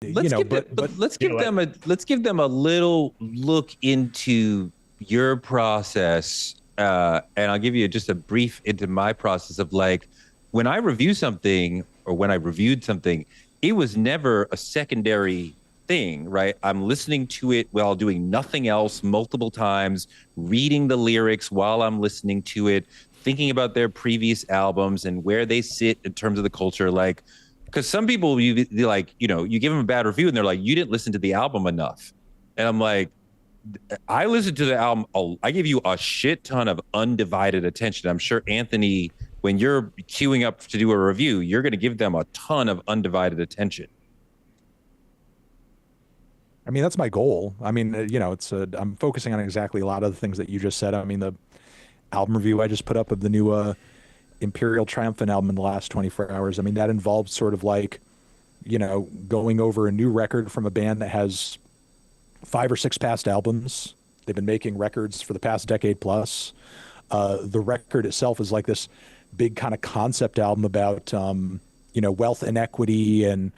you know, but let's give them a little look into your process, and I'll give you just a brief into my process of like when I review something or when I reviewed something, it was never a secondary thing, right? I'm listening to it while doing nothing else multiple times, reading the lyrics while I'm listening to it, thinking about their previous albums and where they sit in terms of the culture. Like, because some people you like, you know, you give them a bad review and they're like, you didn't listen to the album enough. And I'm like, I listened to the album. I give you a shit ton of undivided attention. I'm sure Anthony, when you're queuing up to do a review, you're going to give them a ton of undivided attention. I mean, that's my goal. I mean, you know, I'm focusing on exactly a lot of the things that you just said. I mean, the album review I just put up of the new Imperial Triumphant album in the last 24 hours. I mean, that involved sort of like, you know, going over a new record from a band that has 5 or 6 past albums. They've been making records for the past decade plus. The record itself is like this big kind of concept album about, you know, wealth inequity, and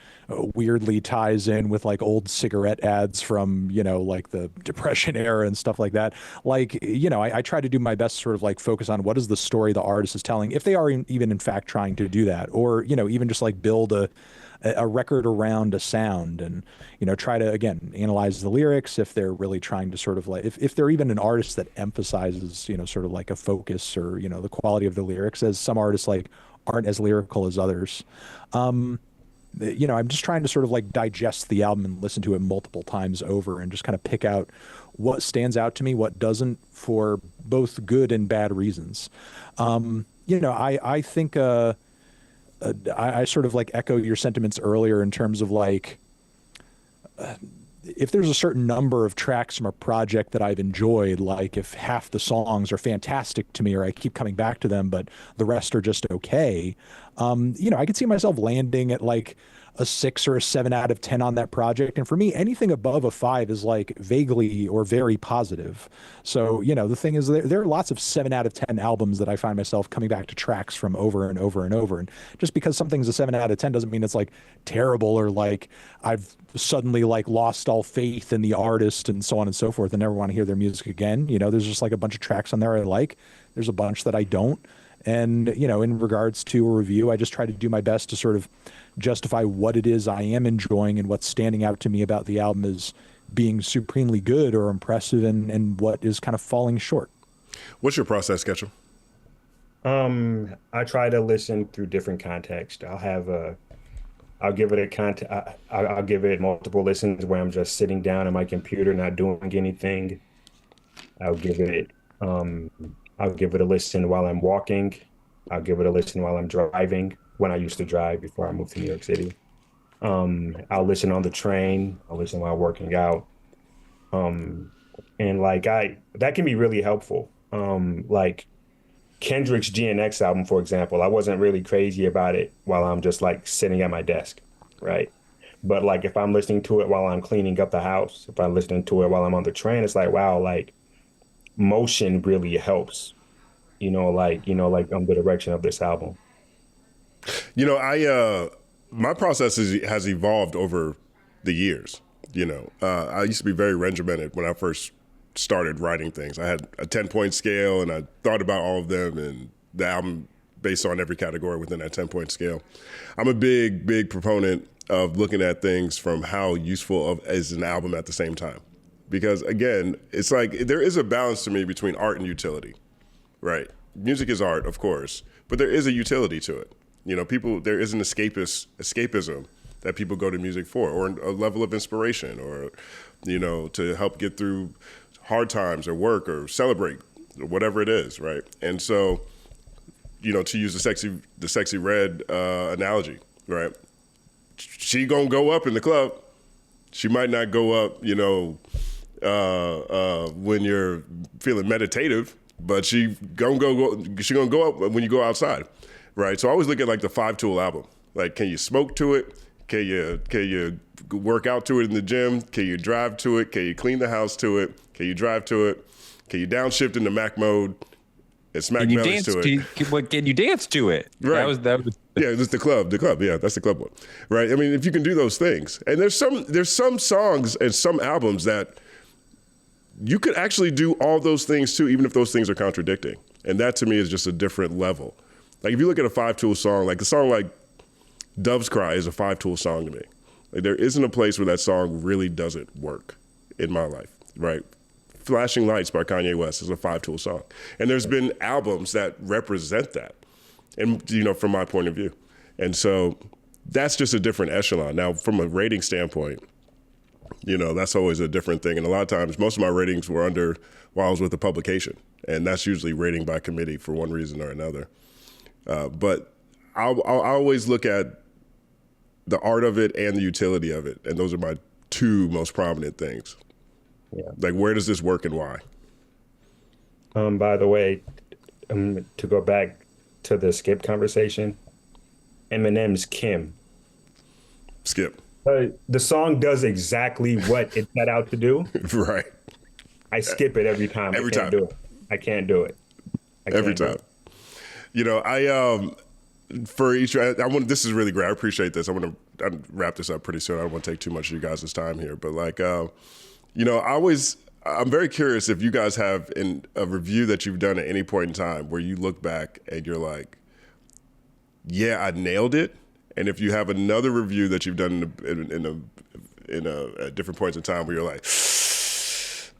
weirdly ties in with like old cigarette ads from, you know, like the Depression era and stuff like that. Like, you know, I try to do my best to sort of like focus on what is the story the artist is telling, if they are even in fact trying to do that, or, you know, even just like build a record around a sound, and, you know, try to, again, analyze the lyrics if they're really trying to sort of like, if they're even an artist that emphasizes, you know, sort of like a focus or, you know, the quality of the lyrics, as some artists like aren't as lyrical as others. You know, I'm just trying to sort of like digest the album and listen to it multiple times over and just kind of pick out what stands out to me, what doesn't, for both good and bad reasons. You know, I think, I sort of like echo your sentiments earlier in terms of like, if there's a certain number of tracks from a project that I've enjoyed, like if half the songs are fantastic to me or I keep coming back to them, but the rest are just okay, you know, I could see myself landing at like a 6 or a 7 out of 10 on that project. And for me, anything above a 5 is like vaguely or very positive. So, you know, the thing is, there are lots of 7 out of 10 albums that I find myself coming back to tracks from over and over and over. And just because something's a 7 out of 10 doesn't mean it's like terrible, or like I've suddenly like lost all faith in the artist and so on and so forth and never want to hear their music again. You know, there's just like a bunch of tracks on there I like. There's a bunch that I don't. And, you know, in regards to a review, I just try to do my best to sort of justify what it is I am enjoying and what's standing out to me about the album as being supremely good or impressive, and what is kind of falling short. What's your process, Ketchum? I try to listen through different context. I'll give it I'll give it multiple listens where I'm just sitting down on my computer, not doing anything. I'll give it, I'll give it a listen while I'm walking. I'll give it a listen while I'm driving, when I used to drive before I moved to New York City. I'll listen on the train. I'll listen while working out. And like that can be really helpful. Like Kendrick's GNX album, for example, I wasn't really crazy about it while I'm just like sitting at my desk, right? But like if I'm listening to it while I'm cleaning up the house, if I'm listening to it while I'm on the train, it's like, wow, like motion really helps, like the direction of this album. You know, my process has evolved over the years. You know, I used to be very regimented when I first started writing things. I had a 10-point scale, and I thought about all of them and the album based on every category within that 10-point scale. I'm a big proponent of looking at things from how useful is an album at the same time. Because again, it's like there is a balance to me between art and utility, right? Music is art, of course, but there is a utility to it. You know, there is an escapism that people go to music for, or a level of inspiration, or, you know, to help get through hard times or work or celebrate or whatever it is, right? And so, you know, to use the sexy red analogy, right? She gonna go up in the club. She might not go up, you know, when you're feeling meditative, but she gonna go up when you go outside. Right, so I always look at like the 5-tool album. Like, can you smoke to it? Can you work out to it in the gym? Can you drive to it? Can you clean the house to it? Can you drive to it? Can you downshift into Mac mode and smack bellies to it? Can you dance to it? Right. That was Yeah, it's the club. Yeah, that's the club one, right? I mean, if you can do those things, and there's some songs and some albums that you could actually do all those things too, even if those things are contradicting. And that to me is just a different level. Like if you look at a Five Tool song, like a song like Dove's Cry is a Five Tool song to me. Like there isn't a place where that song really doesn't work in my life, right? Flashing Lights by Kanye West is a Five Tool song. And there's been albums that represent that. And, from my point of view. And so that's just a different echelon. Now, from a rating standpoint, that's always a different thing. And a lot of times, most of my ratings were under while I was with the publication. And that's usually rating by committee for one reason or another. But I'll always look at the art of it and the utility of it. And those are my two most prominent things. Yeah. Like, where does this work and why? By the way, to go back to the Skip conversation, Eminem's Kim. Skip. The song does exactly what it set out to do. Right. I skip it every time. Every I can't time. do it. I can't do it. Every time. For each, this is really great. I appreciate this. I want to wrap this up pretty soon. I don't want to take too much of you guys' time here, but I'm very curious if you guys have a review that you've done at any point in time where you look back and you're like, yeah, I nailed it. And if you have another review that you've done at different points in time where you're like,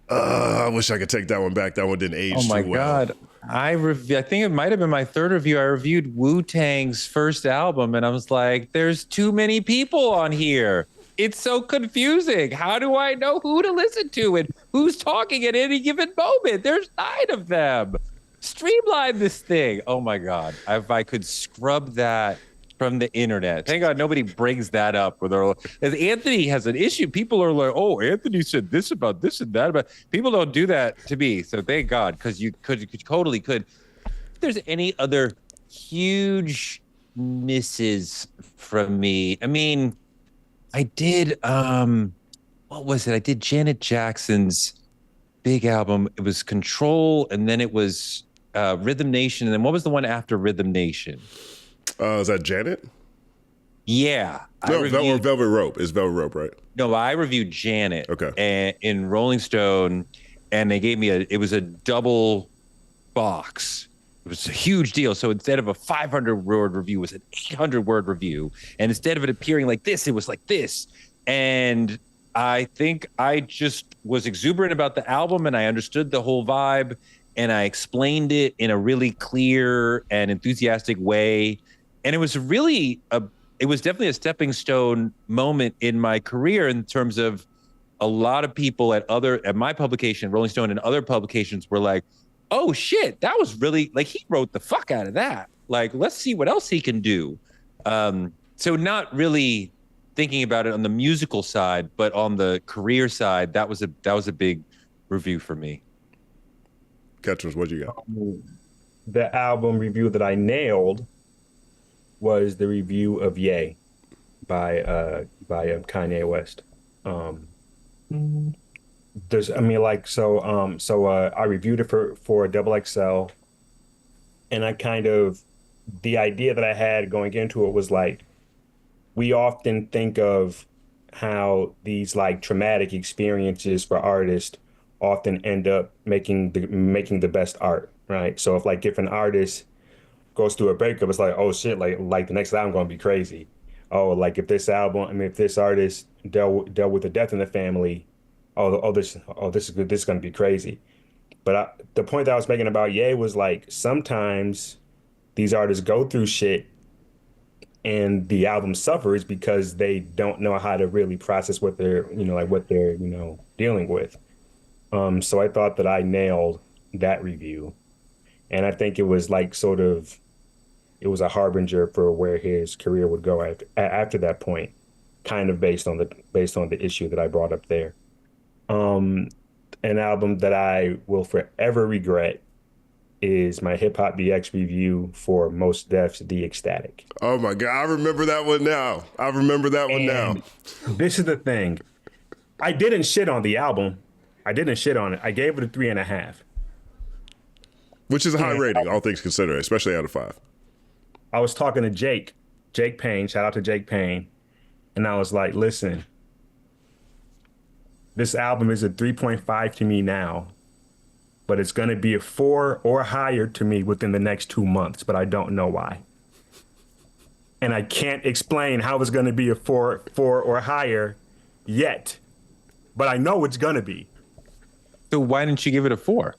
I wish I could take that one back. That one didn't age too well. Oh my God. I think it might have been my third review. I reviewed Wu-Tang's first album and I was like, there's too many people on here. It's so confusing. How do I know who to listen to and who's talking at any given moment? There's 9 of them. Streamline this thing. Oh my God. If I could scrub that from the internet. Thank God nobody brings that up. As Anthony has an issue, people are like, oh, Anthony said this about this and that about. People don't do that to me. So thank God, because you totally could. If there's any other huge misses from me, I mean, I did, what was it? I did Janet Jackson's big album. It was Control, and then it was Rhythm Nation. And then what was the one after Rhythm Nation? Is that Janet? Yeah. Velvet Rope. It's Velvet Rope, right? No, I reviewed Janet. Okay. In Rolling Stone, and they gave me it was a double box. It was a huge deal. So instead of a 500-word review, it was an 800-word review. And instead of it appearing like this, it was like this. And I think I just was exuberant about the album and I understood the whole vibe and I explained it in a really clear and enthusiastic way. And it was definitely a stepping stone moment in my career in terms of a lot of people at my publication, Rolling Stone, and other publications were like, oh shit, that was really, like, he wrote the fuck out of that. Like, let's see what else he can do. So not really thinking about it on the musical side, but on the career side, that was a big review for me. Ketchum, what you got? The album review that I nailed was the review of Ye by Kanye West. I reviewed it for Double XL, and the idea that I had going into it was like, we often think of how these like traumatic experiences for artists often end up making the best art, right? So if an artist goes through a breakup, it's like, oh shit, like the next album gonna be crazy. Oh, like if this artist dealt with a death in the family, this is good, this is gonna be crazy. But the point that I was making about Ye was like, sometimes these artists go through shit and the album suffers because they don't know how to really process what they're dealing with. So I thought that I nailed that review. And I think it was like it was a harbinger for where his career would go after that point, kind of based on the issue that I brought up there. An album that I will forever regret is my Hip Hop DX review for Mos Def's The Ecstatic. Oh my God, I remember that one now. This is the thing. I didn't shit on the album. I didn't shit on it. I gave it a 3.5. Which is a high rating, all things considered, especially out of 5. I was talking to Jake Jake Payne, shout out to Jake Payne. And I was like, listen, this album is a 3.5 to me now, but it's going to be a 4 or higher to me within the next 2 months, but I don't know why. And I can't explain how it's going to be a 4 or higher yet, but I know it's going to be. So why didn't you give it a 4?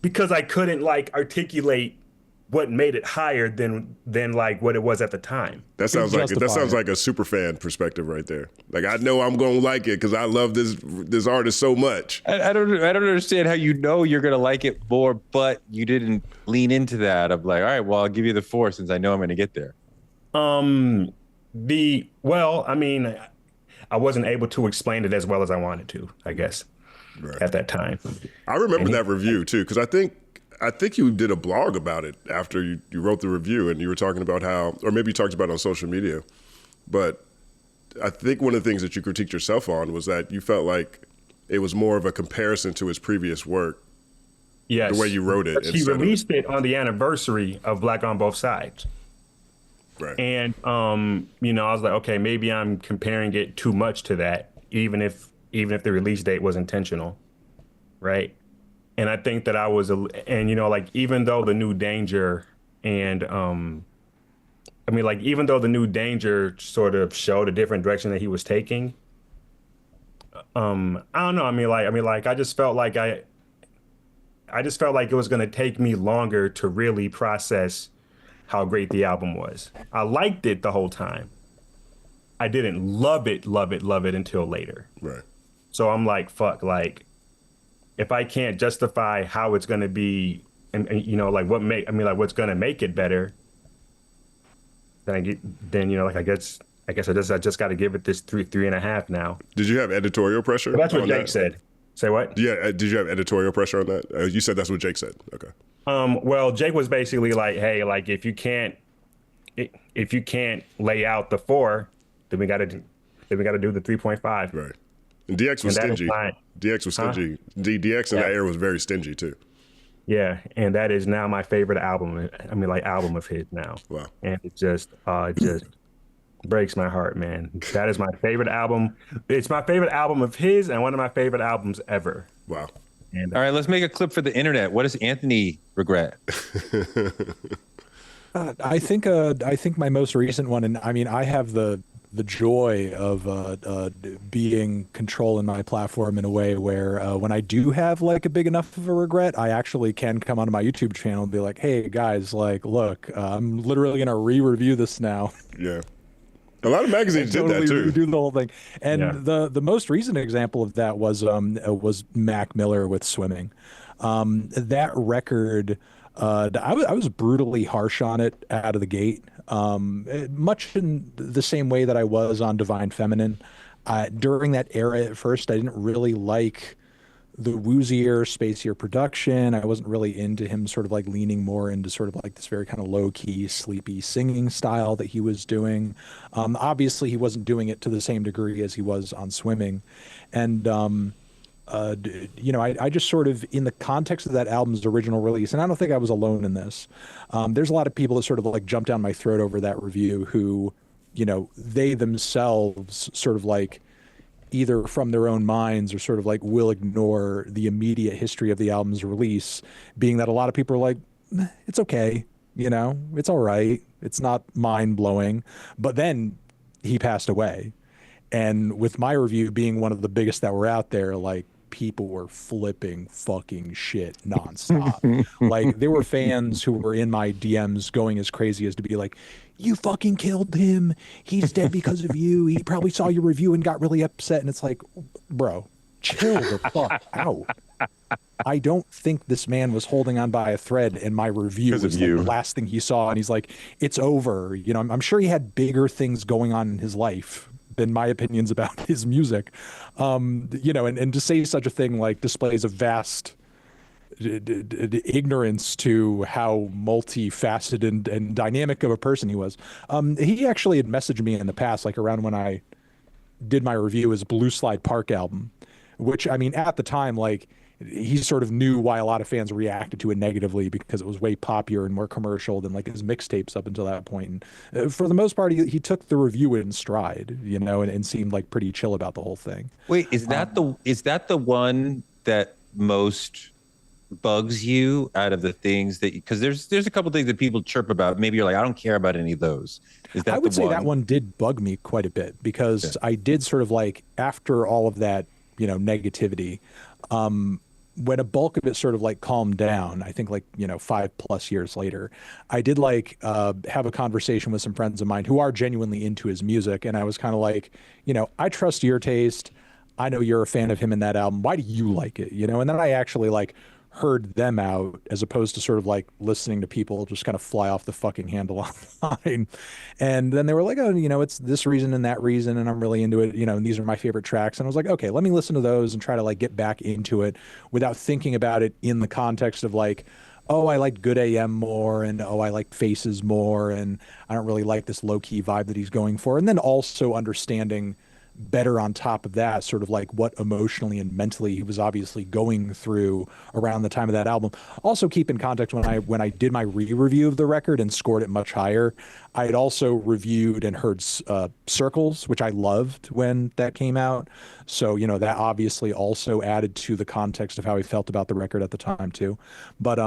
Because I couldn't like articulate what made it higher than like what it was at the time. That sounds like a super fan perspective right there. Like, I know I'm gonna like it because I love this artist so much. I don't understand how you know you're gonna like it more, but you didn't lean into that of like, all right, well, I'll give you the 4 since I know I'm gonna get there. I mean, I wasn't able to explain it as well as I wanted to, I guess, at that time. I remember that review too, because I think you did a blog about it after you wrote the review, and you were talking about how, or maybe you talked about it on social media, but I think one of the things that you critiqued yourself on was that you felt like it was more of a comparison to his previous work. Yes. The way you wrote it. He released it on the anniversary of Black on Both Sides. Right. And, I was like, okay, maybe I'm comparing it too much to that, even if the release date was intentional. Right. And I think that I was, even though the New Danger and, even though the New Danger sort of showed a different direction that he was taking, I don't know. I just felt like it was going to take me longer to really process how great the album was. I liked it the whole time. I didn't love it until later. Right. So I'm like, fuck, like, if I can't justify how it's going to be, and what's going to make it better, then I guess I just got to give it this 3.5 now. Did you have editorial pressure? That's what Jake said. Say what? Yeah. Did you have editorial pressure on that? You said that's what Jake said. Okay. Well, Jake was basically like, hey, like if you can't lay out the 4, then we got to do the 3.5. Right. And DX was stingy. DX was stingy. DX in that era was very stingy too. Yeah, and that is now my favorite album. Album of his now. Wow. And it just breaks my heart, man. That is my favorite album. It's my favorite album of his and one of my favorite albums ever. Wow. And, all right, let's make a clip for the internet. What does Anthony regret? I think my most recent one, and I mean, I have the joy of being control in my platform in a way where when I do have like a big enough of a regret, I actually can come onto my YouTube channel and be like, hey guys, like, look, I'm literally gonna re-review this now. Yeah. A lot of magazines did that too. Do the whole thing, and the most recent example of that was Mac Miller with Swimming. That record, I was brutally harsh on it out of the gate, much in the same way that I was on Divine Feminine. During that era, at first, I didn't really like the woozier, spacier production. I wasn't really into him sort of like leaning more into sort of like this very kind of low-key, sleepy singing style that he was doing. Obviously, he wasn't doing it to the same degree as he was on Swimming. And, I just sort of, in the context of that album's original release, and I don't think I was alone in this, there's a lot of people that sort of like jumped down my throat over that review who, they themselves sort of like, either from their own minds or sort of like will ignore the immediate history of the album's release, being that a lot of people are like, it's okay, it's all right, it's not mind-blowing. But then he passed away, and with my review being one of the biggest that were out there, like, people were flipping fucking shit nonstop. Like, there were fans who were in my DMs going as crazy as to be like, you fucking killed him, he's dead because of you, he probably saw your review and got really upset. And it's like, bro, chill the fuck out. I don't think this man was holding on by a thread, and my review was like the last thing he saw, and he's like, it's over. I'm sure he had bigger things going on in his life than my opinions about his music. And to say such a thing like displays a vast ignorance to how multifaceted and dynamic of a person he was. He actually had messaged me in the past, like around when I did my review of his Blue Slide Park album, which, I mean, at the time, like, he sort of knew why a lot of fans reacted to it negatively because it was way poppier and more commercial than like his mixtapes up until that point. And for the most part, he took the review in stride, you know, and seemed like pretty chill about the whole thing. Wait, is that the one that most bugs you out of the things that, because there's a couple things that people chirp about. Maybe you're like, I don't care about any of those. Is that I would say that one did bug me quite a bit because I did sort of like, after all of that, you know, negativity, when a bulk of it sort of like calmed down, I think like, you know, 5+ years later, I did like have a conversation with some friends of mine who are genuinely into his music. And I was kind of like, you know, I trust your taste. I know you're a fan of him in that album. Why do you like it? You know, and then I actually like heard them out as opposed to sort of like listening to people just kind of fly off the fucking handle online. And then they were like, oh, you know, it's this reason and that reason, and I'm really into it, you know, and these are my favorite tracks. And I was like, okay, let me listen to those and try to like get back into it without thinking about it in the context of like, oh, I like Good AM more, and oh, I like Faces more, and I don't really like this low-key vibe that he's going for. And then also understanding better on top of that, sort of like what emotionally and mentally he was obviously going through around the time of that album. Also keep in context, when I did my re-review of the record and scored it much higher, I had also reviewed and heard Circles, which I loved when that came out. So, you know, that obviously also added to the context of how he felt about the record at the time too. But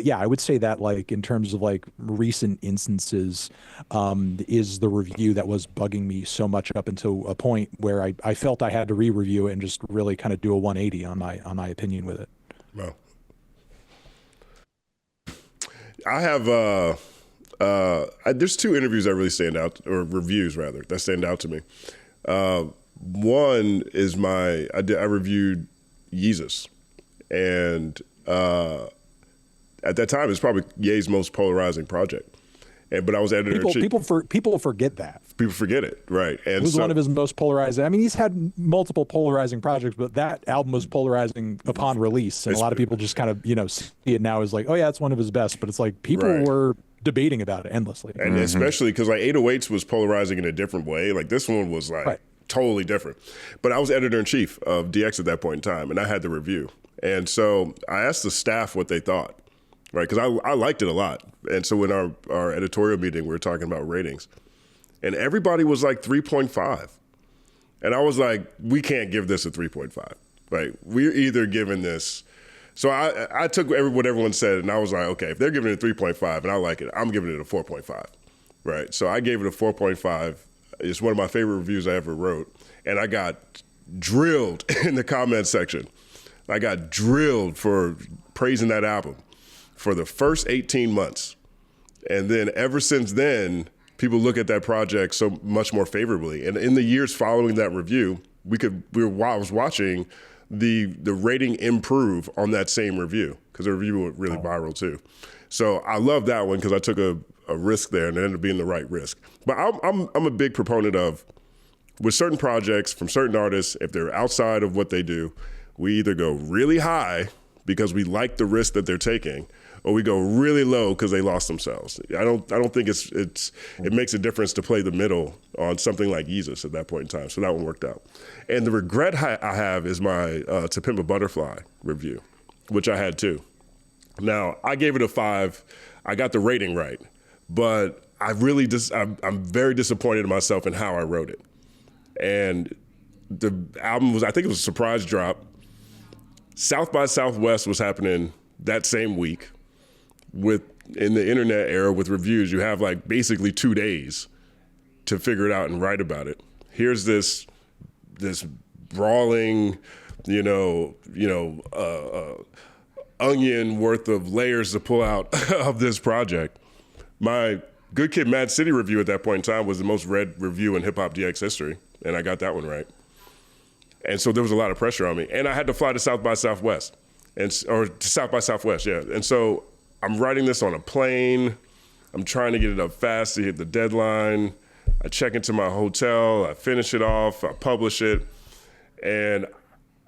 yeah, I would say that like in terms of like recent instances, is the review that was bugging me so much up until a point where I felt I had to re-review it and just really kind of do a 180 on my opinion with it. Wow. I have there's two interviews that really stand out, or reviews rather, that stand out to me. One is I reviewed Yeezus, and at that time it's probably Ye's most polarizing project. But I was editor-in-chief. People forget that. People forget it, right? And it was one of his most polarizing. I mean, he's had multiple polarizing projects, but that album was polarizing upon release, and a lot of people just kind of, you know, see it now as like, oh yeah, it's one of his best. But it's like people were debating about it endlessly, and especially because like 808s was polarizing in a different way. Like this one was like totally different. But I was editor-in-chief of DX at that point in time, and I had the review, and so I asked the staff what they thought. Right, because I liked it a lot. And so in our editorial meeting, we were talking about ratings. And everybody was like 3.5. And I was like, we can't give this a 3.5. Like, we're either giving this. So I took what everyone said, and I was like, okay, if they're giving it a 3.5 and I like it, I'm giving it a 4.5. Right, so I gave it a 4.5. It's one of my favorite reviews I ever wrote. And I got drilled in the comment section. I got drilled for praising that album for the first 18 months. And then ever since then, people look at that project so much more favorably. And in the years following that review, I was watching the rating improve on that same review, because the review went really viral too. So I love that one because I took a risk there, and it ended up being the right risk. But I'm a big proponent of, with certain projects from certain artists, if they're outside of what they do, we either go really high because we like the risk that they're taking, or we go really low because they lost themselves. I don't think it makes a difference to play the middle on something like Yeezus at that point in time. So that one worked out. And the regret I have is my To Pimp a Butterfly review, which I had too. Now, I gave it a 5. I got the rating right, but I'm very disappointed in myself in how I wrote it. And the album I think it was a surprise drop. South by Southwest was happening that same week. In the internet era with reviews, you have like basically 2 days to figure it out and write about it. Here's this brawling, onion worth of layers to pull out of this project. My Good Kid, Mad City review at that point in time was the most read review in Hip Hop DX history, and I got that one right. And so there was a lot of pressure on me, and I had to fly to South by Southwest, or to South by Southwest, yeah. And so I'm writing this on a plane. I'm trying to get it up fast to hit the deadline. I check into my hotel, I finish it off, I publish it, and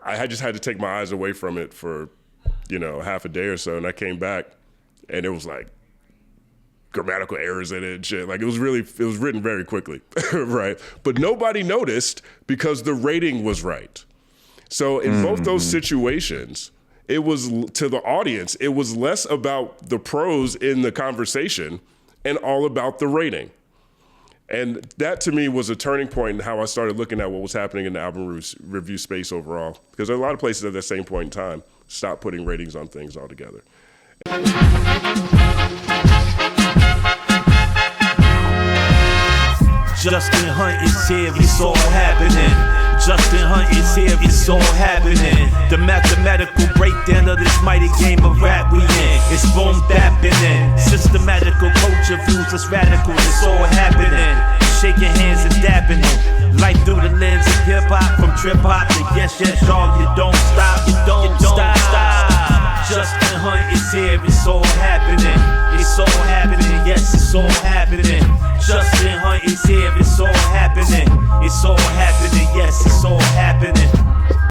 I just had to take my eyes away from it for, half a day or so, and I came back, and it was like grammatical errors in it and shit. Like it was written very quickly, right? But nobody noticed because the rating was right. So in both those situations, it was to the audience, it was less about the pros in the conversation and all about the rating. And that to me was a turning point in how I started looking at what was happening in the album review space overall. Because there are a lot of places at that same point in time stopped putting ratings on things altogether. Justin Hunte is here, it's all happening. Justin Hunte is here, it's all happening. The mathematical breakdown of this mighty game of rap we in. It's boom bapping in. Systematical culture views us radical, it's all happening. Shaking hands and dapping it. Life through the lens of hip hop, from trip hop to yes, yes, y'all. You don't stop, you don't stop. Justin Hunte is here, it's all happening. It's all happening, yes, it's all happening. Justin Hunte is here, it's all happening. It's all happening, yes, it's all happening.